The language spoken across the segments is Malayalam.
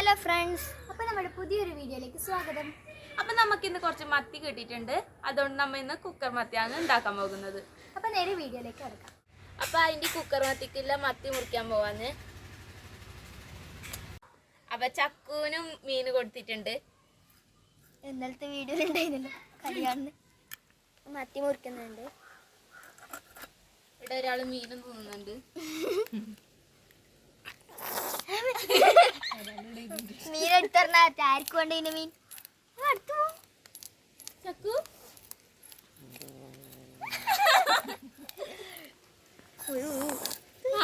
ഹലോ ഫ്രണ്ട്സ്, അപ്പോൾ നമ്മുടെ പുതിയൊരു വീഡിയോയിലേക്ക് സ്വാഗതം. അപ്പം നമുക്കിന്ന് കുറച്ച് മത്തി കിട്ടിയിട്ടുണ്ട്. അതുകൊണ്ട് നമ്മൾ ഇന്ന് കുക്കർ മത്തിയാണ് ഉണ്ടാക്കാൻ പോകുന്നത്. അപ്പോൾ നേരെ വീഡിയോയിലേക്ക് കിടക്കാം. അപ്പോൾ അതിൻ്റെ കുക്കർ മത്തിക്കുള്ള മത്തി മുറിക്കാൻ പോവാന്ന്. അപ്പം ചക്കൂനും മീൻ കൊടുത്തിട്ടുണ്ട്. ഇന്നലത്തെ വീഡിയോ ഉണ്ടായിരുന്നല്ലോ, കല്യാണം മത്തി മുറിക്കുന്നുണ്ട്. ഇവിടെ ഒരാൾ മീനും തിന്നുന്നുണ്ട്. മീൻ എടുത്തറിഞ്ഞ ആർക്ക് കൊണ്ട് ഇതിന് മീൻ അടുത്തു ചക്കു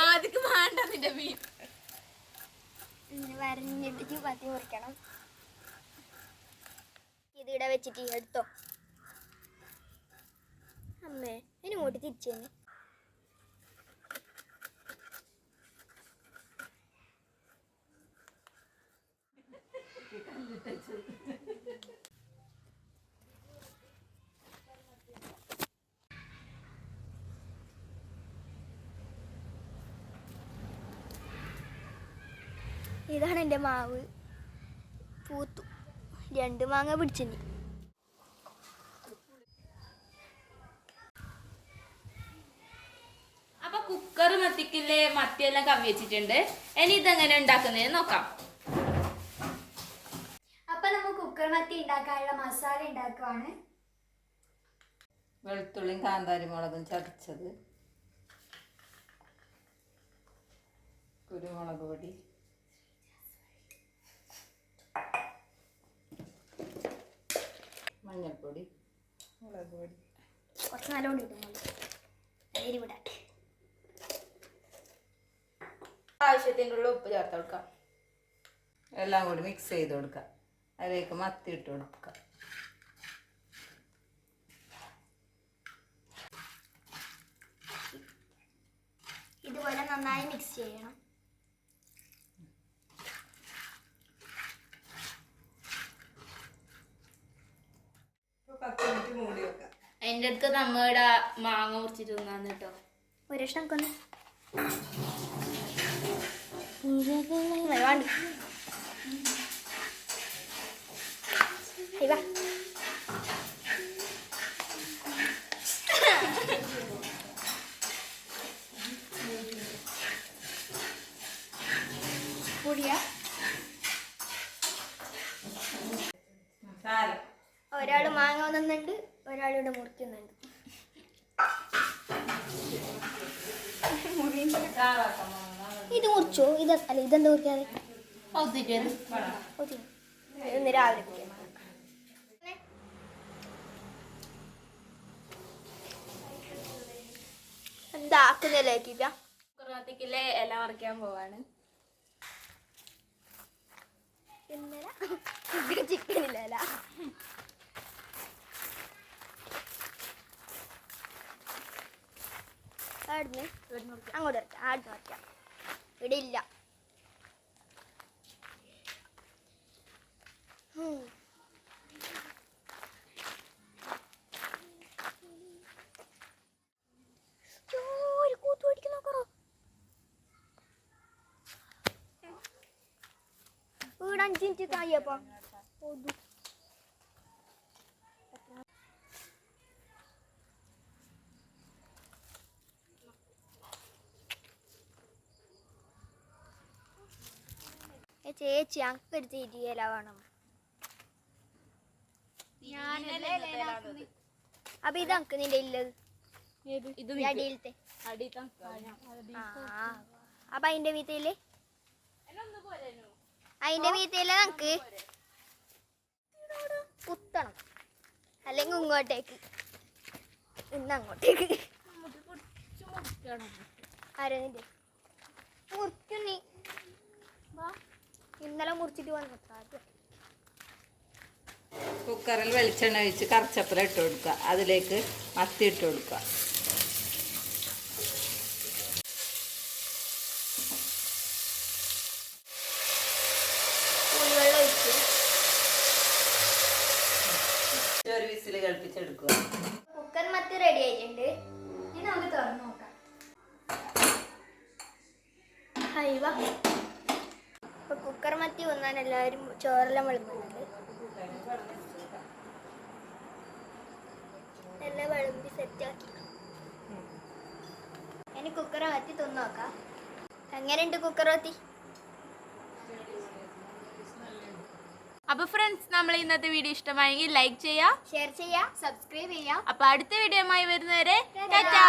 ആദ്യം വേണ്ട നിന്റെ മീൻ വരഞ്ഞിട്ട് മത്തി മുറിക്കണം. ഇതിവിടെ വെച്ചിട്ട് എടുത്തോ അമ്മേ, ഇതിന് കൂട്ടി തിരിച്ചു തന്നെ. ഇതാണ് എൻ്റെ മാവ്. പൂത്തു, 2 മാങ്ങ പിടിച്ചിനി. അപ്പൊ കുക്കർ മത്തിക്കില്ലേ മത്തിയെല്ലാം കവി വെച്ചിട്ടുണ്ട്. ഇനി ഇതെങ്ങനെ ഉണ്ടാക്കുന്നതെന്ന് നോക്കാം. അപ്പൊ നമുക്ക് കുക്കർ മത്തി ഉണ്ടാക്കാനുള്ള മസാല ഉണ്ടാക്കുവാണ്. വെളുത്തുള്ളിയും കാന്താരി മുളകും ചതച്ചത്, കുരുമുളക് പൊടി, മഞ്ഞൾപ്പൊടി, മുളക് പൊടി, കുറച്ച് നല്ലോണം ഇടുന്നു. എരിവിടാട്ടെ. ആവശ്യത്തിനുള്ള ഉപ്പ് ചേർത്ത് കൊടുക്കാം. എല്ലാം കൂടി മിക്സ് ചെയ്ത് കൊടുക്കുക. അതിലേക്ക് മത്തി ഇട്ട് കൊടുക്കുക. ഇതുപോലെ നന്നായി മിക്സ് ചെയ്യണം. അതിൻ്റെ അടുത്ത് നമ്മളുടെ മാങ്ങ മുറിച്ചിട്ട് തിന്നാന്ന് കേട്ടോ. ഒരു ഇഷ്ടം കൊന്ന് ഒരാള് മാങ്ങ വന്നുണ്ട്, ഒരാളിവിടെ മുറിക്കുന്നുണ്ട്. ഇത് മുറിച്ചോ? ഇത് അല്ല, ഇതെന്താ മുറിക്കാതെ? ഇന്ന് രാവിലെ എന്താക്കുന്നില്ലേക്കില്ല. കുക്കർമത്തിക്കില്ലേ ഇല പറിക്കാൻ പോവാണ്. ഇന്നലെ ചിക്കനില്ല അങ്ങോട്ട് വരയ്ക്കാം. ആടുന്ന് വരയ്ക്കാം. ഇവിടെ ഇല്ല. കൂത്തു പഠിക്കുന്ന വീട് 5 മിനിറ്റ് തായപ്പോ ചേച്ചി അക്കൊരു തിരിയല വേണം. അപ്പൊ ഇതക്ക് നിന്റെ ഇല്ലത് അടിയിലത്തെ. അപ്പൊ അതിന്റെ വീട്ടില് നമുക്ക് കുത്തണം, അല്ലെങ്കിൽ ഇങ്ങോട്ടേക്ക്, ഇന്നങ്ങോട്ടേക്ക്. ആരാ നിന്റെ മുറിക്കും നീ? ഇന്നലെ മുറിച്ചിട്ട് വന്നു. കുക്കറിൽ വെളിച്ചെണ്ണ ഒഴിച്ച് കറിച്ചപ്പല ഇട്ട് കൊടുക്കുക. അതിലേക്ക് മത്തി ഇട്ട് കൊടുക്കുക. പുളിവെള്ളം ഒഴിച്ച് ഒരു വിസിൽ കളിപ്പിച്ചെടുക്കുക. കുക്കർ മത്തി റെഡി ആയിട്ടുണ്ട്. ഇനി നമുക്ക് തുറന്ന് നോക്കാം. ഹൈവ കുക്കർ മത്തി തിന്നാൻ എല്ലാവരും ചോറെല്ലാം വിളമ്പുന്നുണ്ട്. എല്ലാം വിളമ്പി സെറ്റാക്കി. ഇനി കുക്കർ മത്തി തിന്നു നോക്കാം. എങ്ങനെയുണ്ട് കുക്കർ മത്തി? അപ്പൊ ഫ്രണ്ട്സ്, നമ്മൾ ഇന്നത്തെ വീഡിയോ ഇഷ്ടമായെങ്കിൽ ലൈക്ക് ചെയ്യുക, ഷെയർ ചെയ്യുക, സബ്സ്ക്രൈബ് ചെയ്യുക. അപ്പൊ അടുത്ത വീഡിയോയുമായി വരുന്നവരെ ടാറ്റാ.